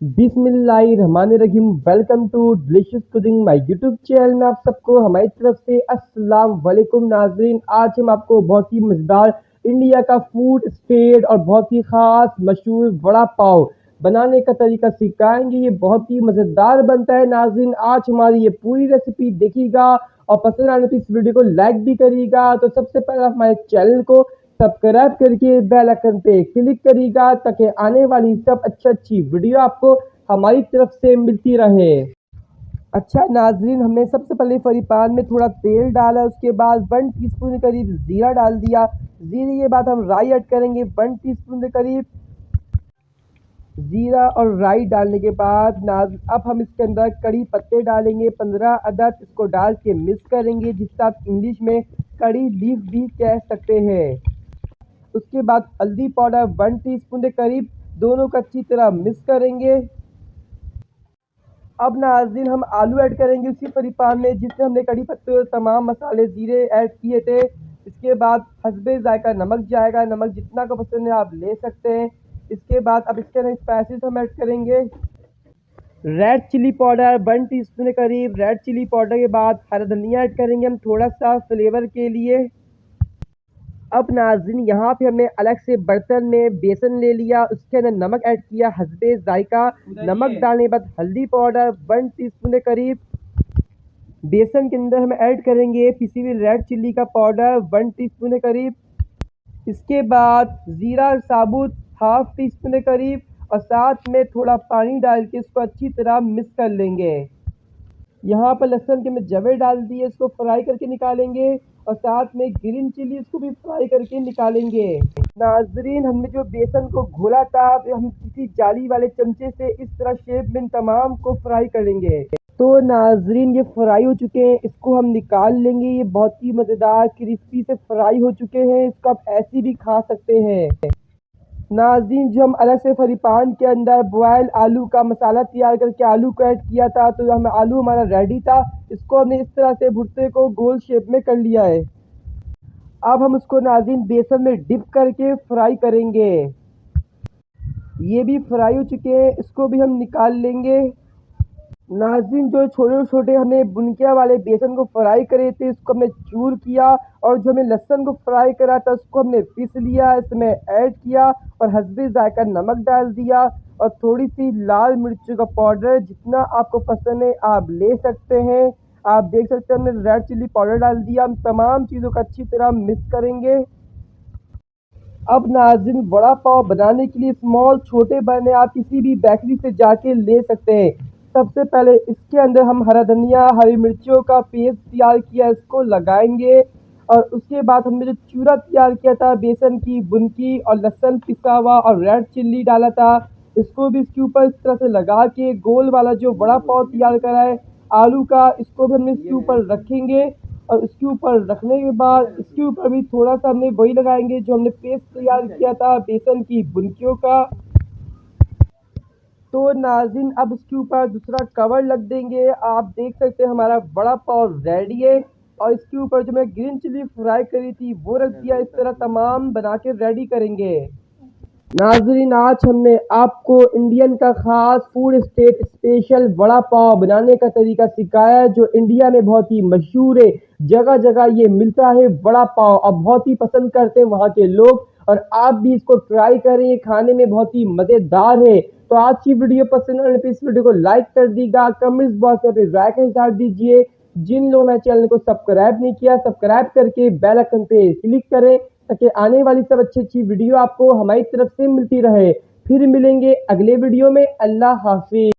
बिस्मिल्लाहिर्रहमानिर्रहीम। Welcome to delicious cooking my YouTube channel में आप सबको हमारी तरफ से अस्सलाम वालेकुम नाज़रीन। आज हम आपको बहुत ही मज़ेदार इंडिया का फूड स्टेट और बहुत ही ख़ास मशहूर वड़ा पाव बनाने का तरीका सिखाएंगे। ये बहुत ही मज़ेदार बनता है नाज़रीन। आज हमारी ये पूरी रेसिपी देखिएगा और पसंद आने तो इस वीडियो को लाइक भी करिएगा। तो सबसे पहले हमारे चैनल को सब्सक्राइब करके बेल आइकन पे क्लिक करिएगा ताकि आने वाली सब अच्छी वीडियो आपको हमारी तरफ से मिलती रहे। अच्छा नाजरीन, हमने सबसे पहले फ्राई पैन में थोड़ा तेल डाला, उसके बाद 1 टीस्पून के करीब ज़ीरा डाल दिया। ज़ीरे के बाद हम राई ऐड करेंगे 1 टीस्पून के करीब। ज़ीरा और राई डालने के बाद अब हम इसके अंदर कड़ी पत्ते डालेंगे 15 अदद। इसको डाल के मिक्स करेंगे, जिससे आप इंग्लिश में कड़ी लीफ भी कह सकते हैं। उसके बाद हल्दी पाउडर 1 टीस्पून के करीब, दोनों को अच्छी तरह मिक्स करेंगे। अब नाज़रीन हम आलू ऐड करेंगे उसी फ्राई पैन में जिसमें हमने कड़ी पत्ते और तमाम मसाले ज़ीरे ऐड किए थे। इसके बाद हस्बे ज़ायका नमक जाएगा, नमक जितना को पसंद है आप ले सकते हैं। इसके बाद अब इसके अंदर स्पाइसेस हम ऐड करेंगे। रेड चिली पाउडर 1 टीस्पून के करीब। रेड चिली पाउडर के बाद हरा धनिया ऐड करेंगे हम थोड़ा सा फ्लेवर के लिए। अब नाज़रीन यहाँ पे हमने अलग से बर्तन में बेसन ले लिया, उसके अंदर नमक ऐड किया हस्बे ज़ायका। नमक डालने के बाद हल्दी पाउडर 1 टीस्पून के करीब। बेसन के अंदर हम ऐड करेंगे पिसी हुई रेड चिल्ली का पाउडर 1 टीस्पून के करीब। इसके बाद ज़ीरा साबुत हाफ टीस्पून के करीब और साथ में थोड़ा पानी डाल के इसको अच्छी तरह मिक्स कर लेंगे। यहाँ पर लहसुन के मैं जवे डाल दिए, इसको फ्राई करके निकालेंगे और साथ में ग्रीन चिली इसको भी फ्राई करके निकालेंगे। नाजरीन हमने जो बेसन को घोला था हम किसी जाली वाले चमचे से इस तरह शेप में तमाम को फ्राई करेंगे। तो नाजरीन ये फ्राई हो चुके हैं, इसको हम निकाल लेंगे। ये बहुत ही मज़ेदार क्रिस्पी से फ्राई हो चुके हैं, इसको आप ऐसे भी खा सकते हैं। नाज़रीन जो हम अलग से फ्राई पैन के अंदर बॉयल आलू का मसाला तैयार करके आलू को ऐड किया था, तो हम आलू हमारा रेडी था। इसको हमने इस तरह से भुट्टे को गोल शेप में कर लिया है। अब हम उसको नाज़रीन बेसन में डिप करके फ्राई करेंगे। ये भी फ्राई हो चुके हैं, इसको भी हम निकाल लेंगे। नाज़रीन जो छोटे छोटे हमने बुनकिया वाले बेसन को फ्राई करे थे, इसको हमने चूर किया और जो हमने लहसुन को फ्राई करा था उसको हमने पीस लिया, इसमें ऐड किया और हस्बे ज़ायका नमक डाल दिया और थोड़ी सी लाल मिर्चों का पाउडर जितना आपको पसंद है आप ले सकते हैं। आप देख सकते हैं हमने रेड चिल्ली पाउडर डाल दिया। हम तमाम चीज़ों को अच्छी तरह मिक्स करेंगे। अब नाज़रीन वड़ा पाव बनाने के लिए स्मॉल छोटे बने आप किसी भी बेकरी से जाके ले सकते हैं। सबसे पहले इसके अंदर हम हरा धनिया हरी मिर्चियों का पेस्ट तैयार किया, इसको लगाएंगे और उसके बाद हमने जो चूरा तैयार किया था बेसन की बुनकी और लहसुन पिसा हुआ और रेड चिल्ली डाला था, इसको भी इसके ऊपर इस तरह से लगा के गोल वाला जो वड़ा पाव तैयार करा है आलू का, इसको भी हमने इसके ऊपर रखेंगे और इसके ऊपर रखने के बाद इसके ऊपर भी थोड़ा सा हमने वही लगाएंगे जो हमने पेस्ट तैयार किया था बेसन की बुनकियों का। तो नाज़रीन अब इसके ऊपर दूसरा कवर लग देंगे। आप देख सकते हैं हमारा वड़ा पाव रेडी है और इसके ऊपर जो मैं ग्रीन चिली फ्राई करी थी वो रख दिया। इस तरह तमाम बना के रेडी करेंगे। नाज़रीन आज हमने आपको इंडियन का ख़ास food state special vada pav बनाने का तरीका सिखाया है, जो इंडिया में बहुत ही मशहूर है। जगह जगह ये मिलता है वड़ा पाव और बहुत ही पसंद करते हैं वहाँ के लोग और आप भी इसको ट्राई करें, ये खाने में बहुत ही मज़ेदार है। तो आज की वीडियो पसंद आने पर इस वीडियो को लाइक कर दीजिएगा, कमेंट्स बॉक्स में अपनी राय का इज़हार दीजिए। जिन लोगों ने चैनल को सब्सक्राइब नहीं किया सब्सक्राइब करके बेल आइकन पे क्लिक करें ताकि आने वाली सब अच्छी वीडियो आपको हमारी तरफ से मिलती रहे। फिर मिलेंगे अगले वीडियो में। अल्लाह हाफिज।